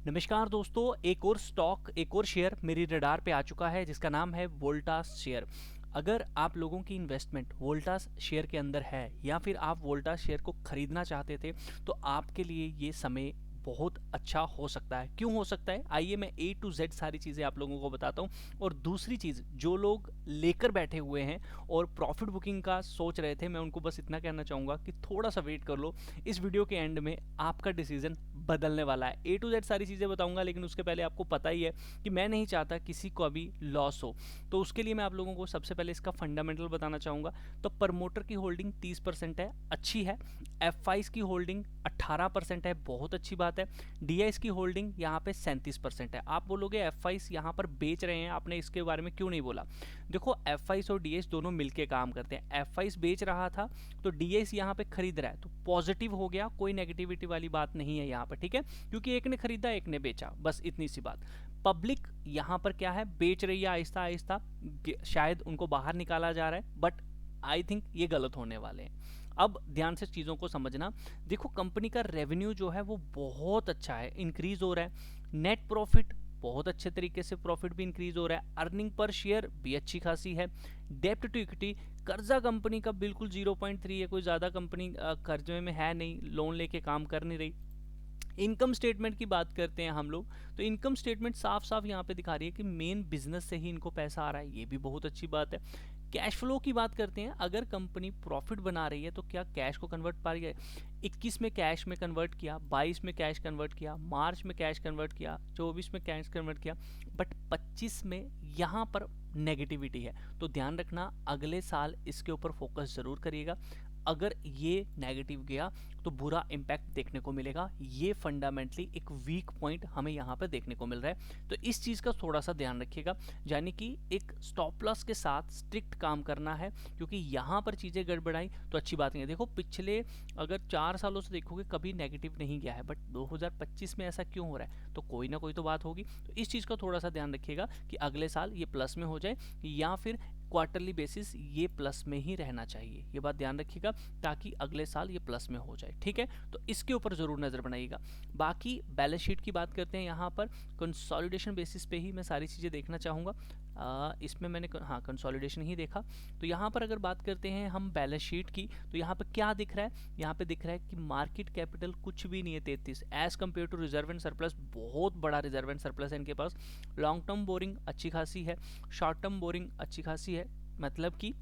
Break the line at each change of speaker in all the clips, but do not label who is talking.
नमस्कार दोस्तों, एक और स्टॉक, एक और शेयर मेरी रडार पे आ चुका है जिसका नाम है वोल्टास शेयर। अगर आप लोगों की इन्वेस्टमेंट वोल्टास शेयर के अंदर है या फिर आप वोल्टास शेयर को खरीदना चाहते थे तो आपके लिए ये समय बहुत अच्छा हो सकता है। क्यों हो सकता है, आइए मैं A to Z सारी चीज़ें आप लोगों को बताता हूँ। और दूसरी चीज़, जो लोग लेकर बैठे हुए हैं और प्रॉफिट बुकिंग का सोच रहे थे, मैं उनको बस इतना कहना चाहूँगा कि थोड़ा सा वेट कर लो। इस वीडियो के एंड में आपका डिसीजन बदलने वाला है। A to Z सारी चीज़ें बताऊंगा, लेकिन उसके पहले आपको पता ही है कि मैं नहीं चाहता किसी को अभी लॉस हो। तो उसके लिए मैं आप लोगों को सबसे पहले इसका फंडामेंटल बताना चाहूँगा। तो प्रमोटर की होल्डिंग 30% है, अच्छी है। F5 की होल्डिंग 18% है, बहुत अच्छी बात है। DIS की होल्डिंग यहाँ पे 37% है। आप बोलोगे F5 यहाँ पर बेच रहे हैं, आपने इसके बारे में क्यों नहीं बोला? देखो, F5 और DIS दोनों मिलके काम करते हैं। F5 बेच रहा था तो DIS यहाँ पे खरीद रहा है, तो पॉजिटिव हो गया, कोई नेगेटिविटी वाली बात नहीं है यहाँ पर, ठीक है। क्योंकि एक ने खरीदा एक ने बेचा, बस इतनी सी बात। पब्लिक यहाँ पर क्या है, बेच रही है आहिस्ता आहिस्ता, शायद उनको बाहर निकाला जा रहा है, बट आई थिंक ये गलत होने वाले हैं। अब ध्यान से चीज़ों को समझना। देखो, कंपनी का रेवेन्यू जो है वो बहुत अच्छा है, इंक्रीज हो रहा है। नेट प्रॉफिट बहुत अच्छे तरीके से प्रॉफिट भी इंक्रीज हो रहा है। अर्निंग पर शेयर भी अच्छी खासी है। डेप्ट टू इक्विटी, कर्जा कंपनी का बिल्कुल 0.3 है, कोई ज़्यादा कंपनी कर्जे में है नहीं, लोन लेके काम कर नहीं रही। इनकम स्टेटमेंट की बात करते हैं हम लोग, तो इनकम स्टेटमेंट साफ साफ यहाँ पे दिखा रही है कि मेन बिजनेस से ही इनको पैसा आ रहा है, ये भी बहुत अच्छी बात है। कैश फ्लो की बात करते हैं, अगर कंपनी प्रॉफिट बना रही है तो क्या कैश को कन्वर्ट पा रही है? 21 में कैश में कन्वर्ट किया, 22 में कैश कन्वर्ट किया, मार्च में कैश कन्वर्ट किया, 24 में कैश कन्वर्ट किया, बट 25 में यहाँ पर नेगेटिविटी है। तो ध्यान रखना, अगले साल इसके ऊपर फोकस जरूर करिएगा। अगर ये नेगेटिव गया तो बुरा इम्पैक्ट देखने को मिलेगा। ये फंडामेंटली एक वीक पॉइंट हमें यहाँ पर देखने को मिल रहा है, तो इस चीज़ का थोड़ा सा ध्यान रखिएगा। यानी कि एक स्टॉप लॉस के साथ स्ट्रिक्ट काम करना है, क्योंकि यहाँ पर चीज़ें गड़बड़ाई तो अच्छी बात नहीं है। देखो, पिछले अगर 4 सालों से देखोगे कभी नेगेटिव नहीं गया है, बट 2025 में ऐसा क्यों हो रहा है? तो कोई ना कोई तो बात होगी। तो इस चीज़ का थोड़ा सा ध्यान रखिएगा कि अगले साल ये प्लस में हो जाए, या फिर क्वार्टरली बेसिस ये प्लस में ही रहना चाहिए। ये बात ध्यान रखिएगा ताकि अगले साल ये प्लस में हो जाए, ठीक है। तो इसके ऊपर जरूर नजर बनाइएगा। बाकी बैलेंस शीट की बात करते हैं, यहाँ पर कंसोलिडेशन बेसिस पे ही मैं सारी चीज़ें देखना चाहूँगा। इसमें मैंने हाँ कंसोलिडेशन ही देखा। तो यहाँ पर अगर बात करते हैं हम बैलेंस शीट की, तो यहाँ पर क्या दिख रहा है? यहाँ पे दिख रहा है कि मार्केट कैपिटल कुछ भी नहीं है 33 as compare to reserve and surplus. बहुत बड़ा रिजर्व एंड सरप्लस है इनके पास। लॉन्ग टर्म बोरिंग अच्छी खासी है, शॉर्ट टर्म बोरिंग अच्छी खासी है, मतलब कि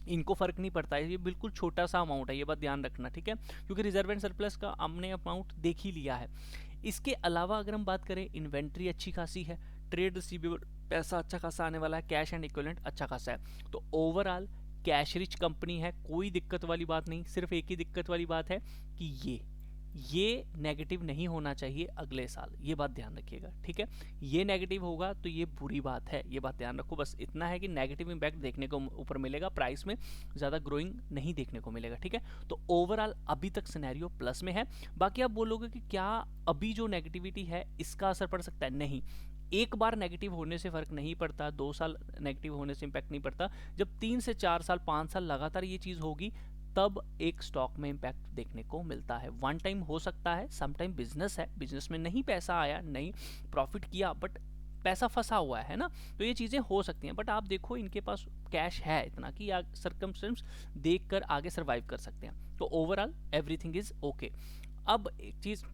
इनको फर्क नहीं पड़ता है, ये बिल्कुल छोटा सा अमाउंट है, ये बात ध्यान रखना, ठीक है। क्योंकि रिजर्व एंड सरप्लस का हमने अमाउंट देख ही लिया है। इसके अलावा अगर हम बात करें, इन्वेंट्री अच्छी खासी है, ट्रेड रिसीवेबल पैसा अच्छा खासा आने वाला है, कैश एंड इक्विवेलेंट अच्छा खासा है। तो ओवरऑल कैश रिच कंपनी है, कोई दिक्कत वाली बात नहीं। सिर्फ एक ही दिक्कत वाली बात है कि ये नेगेटिव नहीं होना चाहिए अगले साल, ये बात ध्यान रखिएगा, ठीक है। ये नेगेटिव होगा तो ये बुरी बात है, ये बात ध्यान रखो। बस इतना है कि नेगेटिव इम्पैक्ट देखने को ऊपर मिलेगा, प्राइस में ज़्यादा ग्रोइंग नहीं देखने को मिलेगा, ठीक है। तो ओवरऑल अभी तक सिनेरियो प्लस में है। बाकी आप बोलोगे कि क्या अभी जो नेगेटिविटी है इसका असर पड़ सकता है? नहीं, एक बार नेगेटिव होने से फर्क नहीं पड़ता, 2 साल नेगेटिव होने से इम्पैक्ट नहीं पड़ता। जब 3 से 4 साल 5 साल लगातार ये चीज़ होगी, तब एक स्टॉक में इम्पैक्ट देखने को मिलता है। वन टाइम हो सकता है, सम टाइम बिजनेस है, बिजनेस में नहीं पैसा आया, नहीं प्रॉफिट किया, बट पैसा फंसा हुआ है ना, तो ये चीज़ें हो सकती हैं। बट आप देखो, इनके पास कैश है इतना कि सर्कमस्टेंस देख कर आगे सर्वाइव कर सकते हैं। तो ओवरऑल एवरीथिंग इज ओके। अब एक चीज़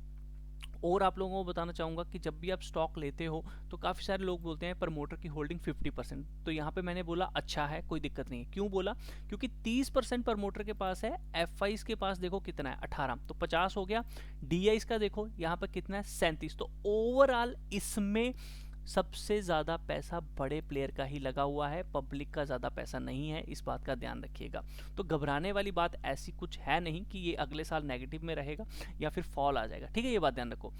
और आप लोगों को बताना चाहूँगा कि जब भी आप स्टॉक लेते हो तो काफ़ी सारे लोग बोलते हैं प्रमोटर की होल्डिंग 50%। तो यहाँ पे मैंने बोला अच्छा है, कोई दिक्कत नहीं है। क्यों बोला? क्योंकि 30% प्रमोटर के पास है, F5 के पास देखो कितना है, 18, तो 50 हो गया। DI का देखो यहाँ पर कितना है, 37। तो ओवरऑल इसमें सबसे ज़्यादा पैसा बड़े प्लेयर का ही लगा हुआ है, पब्लिक का ज़्यादा पैसा नहीं है, इस बात का ध्यान रखिएगा। तो घबराने वाली बात ऐसी कुछ है नहीं कि ये अगले साल नेगेटिव में रहेगा या फिर फॉल आ जाएगा, ठीक है, ये बात ध्यान रखो।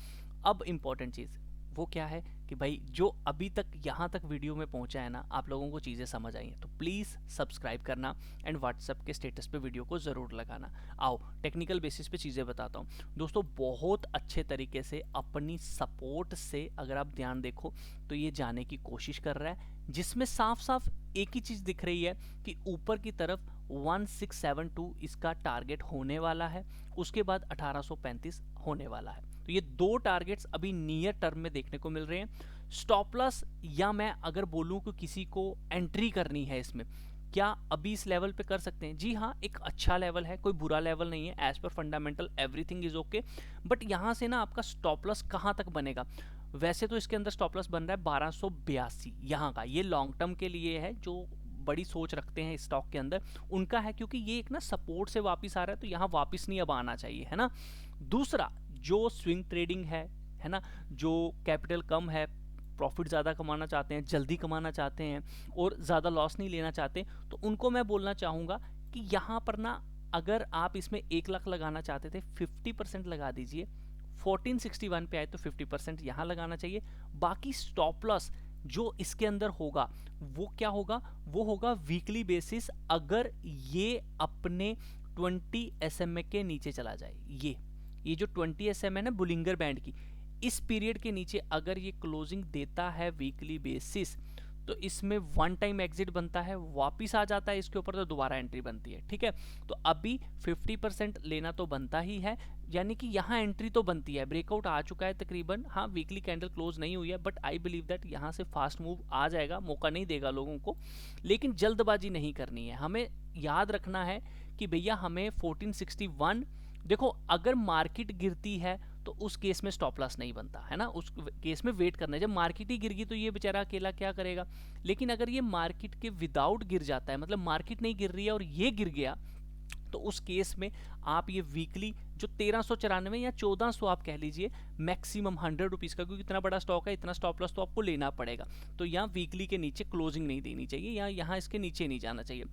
अब इंपॉर्टेंट चीज़ वो क्या है कि भाई जो अभी तक यहाँ तक वीडियो में पहुँचा है ना, आप लोगों को चीज़ें समझ आई हैं, तो प्लीज़ सब्सक्राइब करना एंड व्हाट्सएप के स्टेटस पे वीडियो को ज़रूर लगाना। आओ टेक्निकल बेसिस पे चीज़ें बताता हूँ दोस्तों। बहुत अच्छे तरीके से अपनी सपोर्ट से अगर आप ध्यान देखो तो ये जाने की कोशिश कर रहा है, जिसमें साफ साफ एक ही चीज़ दिख रही है कि ऊपर की तरफ 1672 इसका टारगेट होने वाला है, उसके बाद 1835 होने वाला है। तो ये दो टारगेट्स अभी नियर टर्म में देखने को मिल रहे हैं। स्टॉप लॉस, या मैं अगर बोलूं कि किसी को एंट्री करनी है इसमें, क्या अभी इस लेवल पे कर सकते हैं? जी हाँ, एक अच्छा लेवल है, कोई बुरा लेवल नहीं है, as per fundamental everything is okay. But यहाँ से ना आपका स्टॉप लॉस कहाँ तक बनेगा? वैसे तो इसके अंदर स्टॉप लॉस बन रहा है 1282 यहाँ का, ये लॉन्ग टर्म के लिए है, जो बड़ी सोच रखते हैं स्टॉक के अंदर उनका है, क्योंकि ये एक ना सपोर्ट से वापस आ रहा है, तो यहाँ वापस नहीं अब आना चाहिए, है ना। दूसरा, जो स्विंग ट्रेडिंग है ना, जो कैपिटल कम है, प्रॉफिट ज़्यादा कमाना चाहते हैं, जल्दी कमाना चाहते हैं और ज़्यादा लॉस नहीं लेना चाहते, तो उनको मैं बोलना चाहूँगा कि यहाँ पर ना, अगर आप इसमें 1 लाख लगाना चाहते थे, 50% लगा दीजिए। 1461 पे आए तो 50% यहाँ लगाना चाहिए। बाकी स्टॉप लॉस जो इसके अंदर होगा वो क्या होगा? वो होगा वीकली बेसिस, अगर ये अपने 20 SMA के नीचे चला जाए, ये जो 20 SMA है ना बुलिंगर बैंड की, इस पीरियड के नीचे अगर ये क्लोजिंग देता है वीकली बेसिस, तो इसमें वन टाइम एग्जिट बनता है, वापिस आ जाता है इसके ऊपर, तो दोबारा एंट्री बनती है, ठीक है। तो अभी 50% लेना तो बनता ही है, यानी कि यहाँ एंट्री तो बनती है। ब्रेकआउट आ चुका है तकरीबन, हाँ वीकली कैंडल क्लोज नहीं हुई है, बट आई बिलीव दैट यहाँ से फास्ट मूव आ जाएगा, मौका नहीं देगा लोगों को, लेकिन जल्दबाजी नहीं करनी है। हमें याद रखना है कि भैया हमें 1461, देखो अगर मार्केट गिरती है तो उस केस में स्टॉप लॉस नहीं बनता है ना, उस केस में वेट करना है। जब मार्केट ही गिर गई तो ये बेचारा अकेला क्या करेगा। लेकिन अगर ये मार्केट के विदाउट गिर जाता है, मतलब मार्केट नहीं गिर रही है और ये गिर गया, तो उस केस में आप ये वीकली जो 1394 या 1400 आप कह लीजिए, मैक्सिमम 100 रुपीज़ का, क्योंकि इतना बड़ा स्टॉक है, इतना स्टॉप लॉस तो आपको लेना पड़ेगा, तो यहाँ वीकली के नीचे क्लोजिंग नहीं देनी चाहिए, या यहाँ इसके नीचे नहीं जाना चाहिए।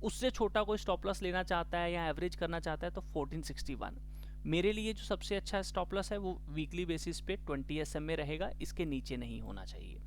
उससे छोटा कोई स्टॉप लॉस लेना चाहता है या एवरेज करना चाहता है तो 1461 मेरे लिए जो सबसे अच्छा स्टॉप लॉस है, वो वीकली बेसिस पे 20 SMA रहेगा, इसके नीचे नहीं होना चाहिए।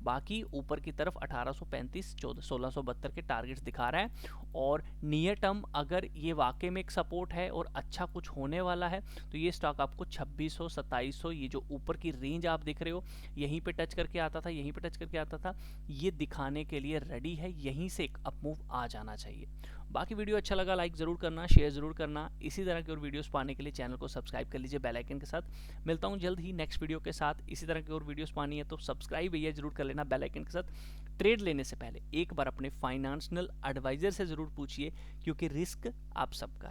बाकी ऊपर की तरफ 1835 1672 के टारगेट्स दिखा रहा है, और नियर टर्म अगर ये वाकई में एक सपोर्ट है और अच्छा कुछ होने वाला है, तो ये स्टॉक आपको 2600 2700, ये जो ऊपर की रेंज आप दिख रहे हो, यहीं पे टच करके आता था, यहीं पे टच करके आता था, ये दिखाने के लिए रेडी है, यहीं से एक अप मूव आ जाना चाहिए। बाकी वीडियो अच्छा लगा लाइक ज़रूर करना, शेयर ज़रूर करना। इसी तरह की और वीडियोस पाने के लिए चैनल को सब्सक्राइब कर लीजिए बेल आइकन के साथ। मिलता हूँ जल्द ही नेक्स्ट वीडियो के साथ। इसी तरह की और वीडियोस पानी है तो सब्सक्राइब भैया जरूर कर लेना बेल आइकन के साथ। ट्रेड लेने से पहले एक बार अपने फाइनेंशियल एडवाइजर से ज़रूर पूछिए, क्योंकि रिस्क आप सबका है।